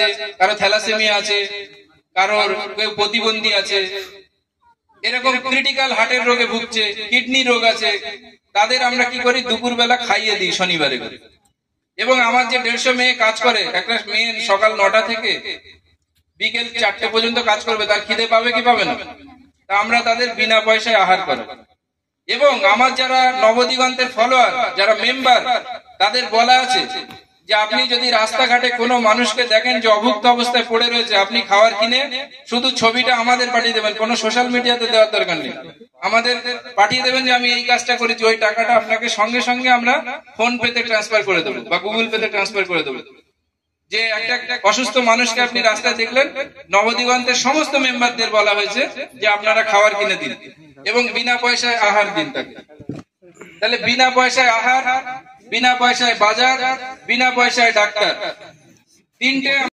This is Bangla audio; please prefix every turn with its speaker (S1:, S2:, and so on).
S1: আছে, কারো থ্যালাসেমিয়া আছে, কারোর কেউ প্রতিবন্ধী আছে, এরকম ক্রিটিক্যাল হার্টের রোগে ভুগছে, কিডনি রোগ আছে, তাদের আমরা কি করি, দুপুরবেলা খাইয়ে দিই শনিবারে করে। এবং আমার যে 150 মেয়ে কাজ করে, একটা মেয়ে সকাল 9টা থেকে বিকেল 4টে পর্যন্ত কাজ করবে, তার খিদে পাবে কি পাবে না? তা আমরা তাদের বিনা পয়সায় আহার করি। এবং আমার যারা নবদিগন্তের ফলোয়ার, যারা মেম্বার, তাদের বলা আছে যে আপনি যদি রাস্তাঘাটে কোনো মানুষকে দেখেন যে অভুক্ত অবস্থায় পড়ে রয়েছে, আপনি খাবার কিনে শুধু ছবিটা আমাদের পাঠিয়ে দেবেন, কোনো সোশ্যাল মিডিয়াতে দেওয়ার দরকার নেই, আমাদের পাঠিয়ে দেবেন যে আমি এই কাজটা করেছি, ওই টাকাটা আপনাকে সঙ্গে সঙ্গে আমরা ফোন পেতে ট্রান্সফার করে দেবো বা গুগল পেতে ট্রান্সফার করে দেবো। যে একটা অসুস্থ মানুষকে আপনি রাস্তায় দেখলেন, নবদিগন্তের সমস্ত মেম্বারদের বলা হয়েছে যে আপনারা খাবার কিনে দিন এবং বিনা পয়সায় আহার দিন তাকে। তাহলে বিনা পয়সায় আহার, বিনা পয়সায় বাজার, বিনা পয়সায় ডাক্তার, তিনটে